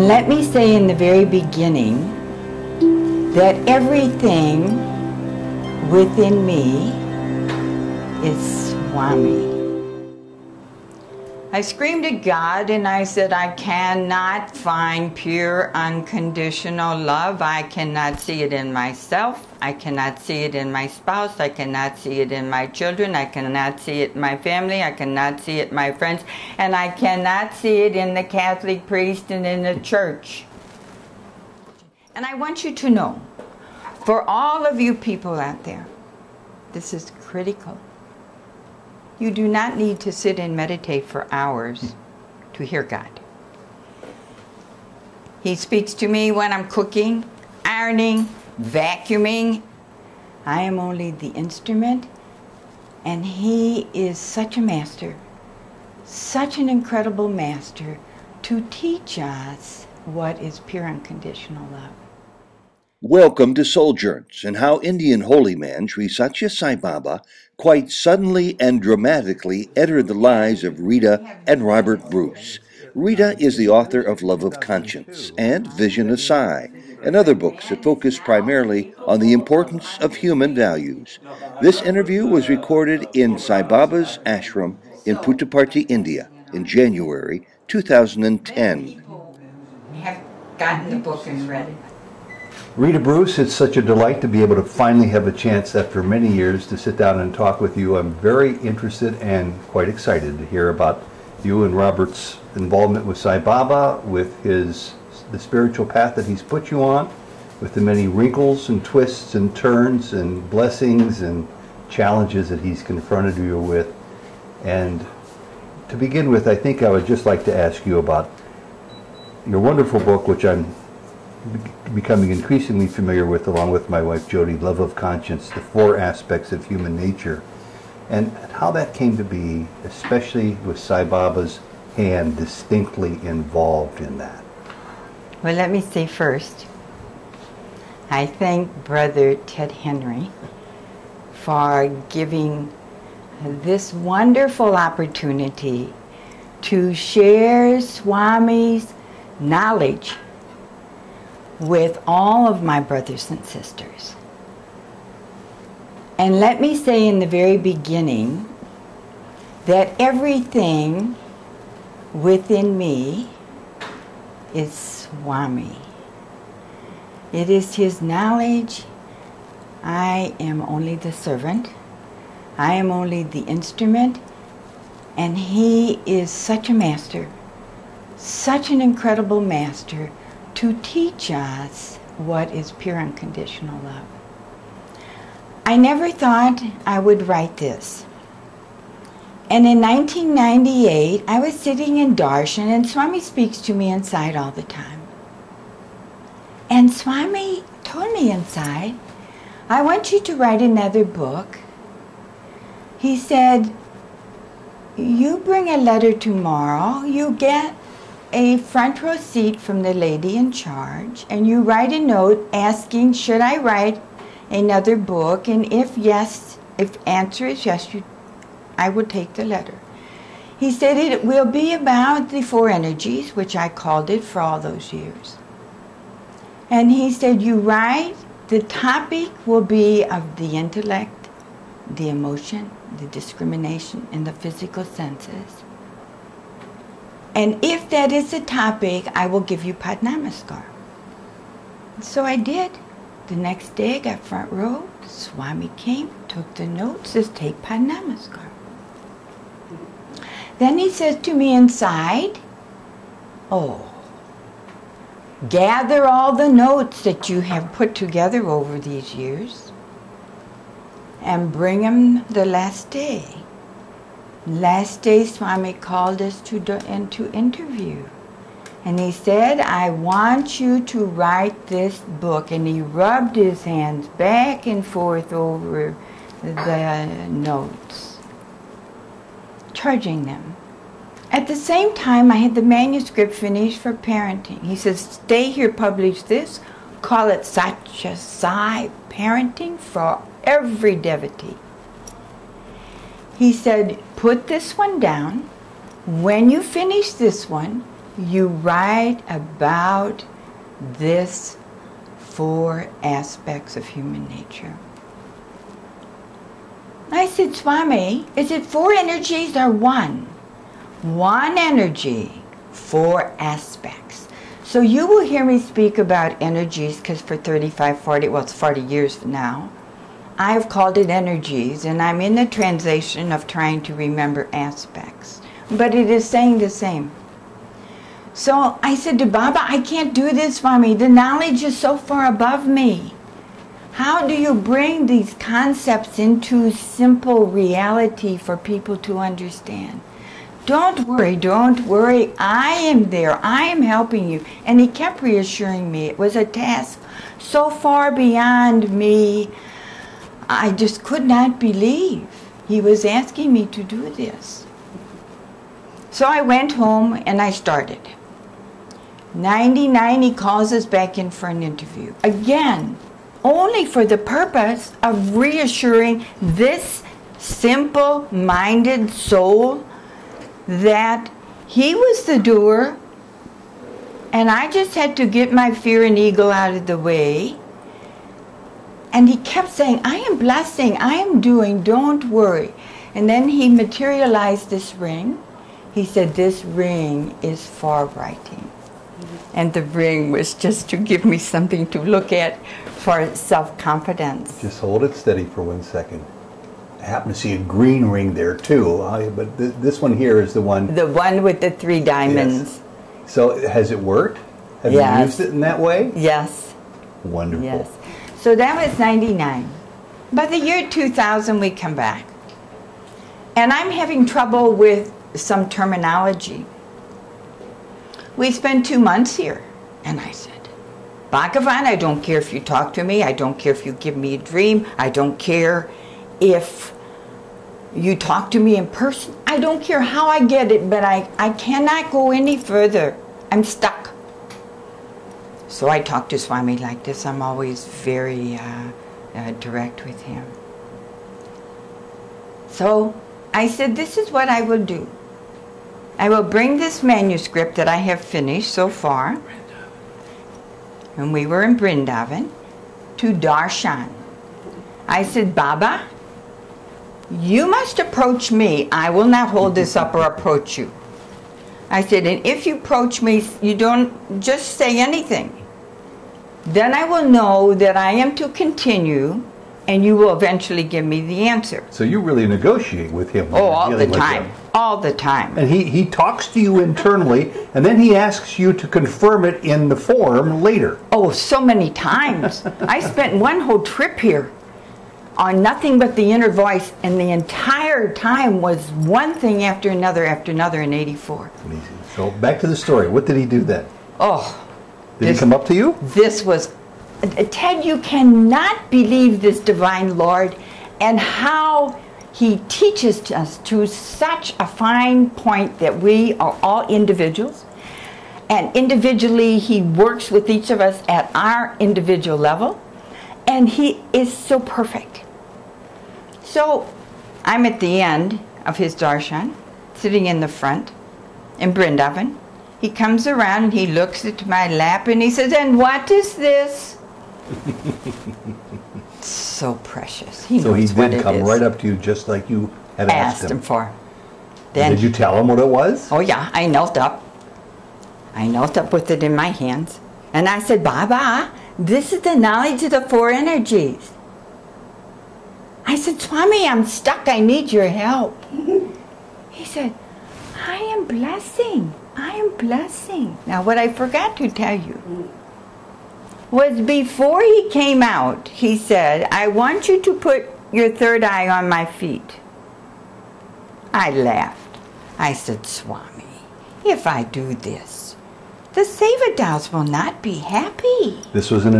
And let me say in the very beginning that everything within me is Swami. I screamed at God and I said, I cannot find pure unconditional love. I cannot see it in myself. I cannot see it in my spouse. I cannot see it in my children. I cannot see it in my family. I cannot see it in my friends. And I cannot see it in the Catholic priest and in the church. And I want you to know, for all of you people out there, this is critical. You do not need to sit and meditate for hours to hear God. He speaks to me when I'm cooking, ironing, vacuuming. I am only the instrument, and He is such a master, such an incredible master to teach us what is pure unconditional love. Welcome to Sojourns and how Indian holy man Sri Satya Sai Baba quite suddenly and dramatically entered the lives of Rita and Robert Bruce. Rita is the author of Love of Conscience and Vision of Sai, and other books that focus primarily on the importance of human values. This interview was recorded in Sai Baba's ashram in Puttaparthi, India, in January 2010. Have gotten the book and read it. Rita Bruce, it's such a delight to be able to finally have a chance after many years to sit down and talk with you. I'm very interested and quite excited to hear about you and Robert's involvement with Sai Baba, with the spiritual path that he's put you on, with the many wrinkles and twists and turns and blessings and challenges that he's confronted you with. And to begin with, I think I would just like to ask you about your wonderful book, which I'm becoming increasingly familiar with, along with my wife Jody, Love of Conscience, the 4 aspects of human nature, and how that came to be, especially with Sai Baba's hand distinctly involved in that. Well, let me say first, I thank Brother Ted Henry for giving this wonderful opportunity to share Swami's knowledge with all of my brothers and sisters. And let me say in the very beginning that everything within me is Swami. It is His knowledge. I am only the servant. I am only the instrument. And He is such a master, such an incredible master, to teach us what is pure unconditional love. I never thought I would write this. And in 1998, I was sitting in Darshan, and Swami speaks to me inside all the time. And Swami told me inside, I want you to write another book. He said, you bring a letter tomorrow, you get a front row seat from the lady in charge, and you write a note asking, should I write another book? And if yes, if answer is yes, I will take the letter. He said it will be about the 4 energies, which I called it for all those years. And he said, you write, the topic will be of the intellect, the emotion, the discrimination, and the physical senses. And if that is the topic, I will give you Pad Namaskar. So I did. The next day I got front row. Swami came, took the notes, says, take Pad Namaskar. Then he says to me inside, oh, gather all the notes that you have put together over these years and bring them the last day. Last day, Swami called us to interview. And he said, I want you to write this book. And he rubbed his hands back and forth over the notes, charging them. At the same time, I had the manuscript finished for parenting. He says, stay here, publish this, call it Satya Sai Parenting for every devotee. He said, put this one down. When you finish this one, you write about this 4 aspects of human nature. I said, Swami, is it 4 energies or 1? 1 energy, 4 aspects. So you will hear me speak about energies because for 35, 40, well, it's 40 years now, I've called it energies, and I'm in the transition of trying to remember aspects. But it is saying the same. So I said to Baba, I can't do this, Swami. The knowledge is so far above me. How do you bring these concepts into simple reality for people to understand? Don't worry, I am there, I am helping you. And he kept reassuring me it was a task so far beyond me, I just could not believe he was asking me to do this. So I went home and I started. 99, he calls us back in for an interview. Again, only for the purpose of reassuring this simple-minded soul that he was the doer and I just had to get my fear and ego out of the way. And he kept saying, I am blessing, I am doing, don't worry. And then he materialized this ring. He said, this ring is for writing. And the ring was just to give me something to look at for self-confidence. Just hold it steady for 1 second. I happen to see a green ring there too, but this one here is the one. The one with the 3 diamonds. Yes. So has it worked? Have you used it in that way? Yes. Wonderful. Yes. So that was 99. By the year 2000, we come back. And I'm having trouble with some terminology. We spent 2 months here. And I said, Bhagavan, I don't care if you talk to me. I don't care if you give me a dream. I don't care if you talk to me in person. I don't care how I get it, but I cannot go any further. I'm stuck. So I talk to Swami like this. I'm always very direct with him. So I said, this is what I will do. I will bring this manuscript that I have finished so far, and we were in Vrindavan, to Darshan. I said, Baba, you must approach me. I will not hold this up or approach you. I said, and if you approach me, you don't just say anything. Then I will know that I am to continue, and you will eventually give me the answer. So you really negotiate with him. Oh, all the time. All the time. And he talks to you internally, and then he asks you to confirm it in the form later. Oh, so many times. I spent one whole trip here on nothing but the inner voice, and the entire time was one thing after another in 84. So back to the story. What did he do then? Oh. Did he come up to you? This was, Ted, you cannot believe this divine Lord and how he teaches us to such a fine point that we are all individuals. And individually, he works with each of us at our individual level. And he is so perfect. So I'm at the end of his darshan, sitting in the front in Vrindavan. He comes around and he looks at my lap and he says, and what is this? So precious. He so he knows what did it come is. right up to you just like you had asked him for. Then, did you tell him what it was? Oh yeah, I knelt up. I knelt up with it in my hands. And I said, Baba, this is the knowledge of the 4 energies. I said, Swami, I'm stuck. I need your help. He said, I am blessing. I am blessing. Now, what I forgot to tell you was before he came out, he said, I want you to put your 3rd eye on my feet. I laughed. I said, Swami, if I do this, the Sevadals will not be happy. This was an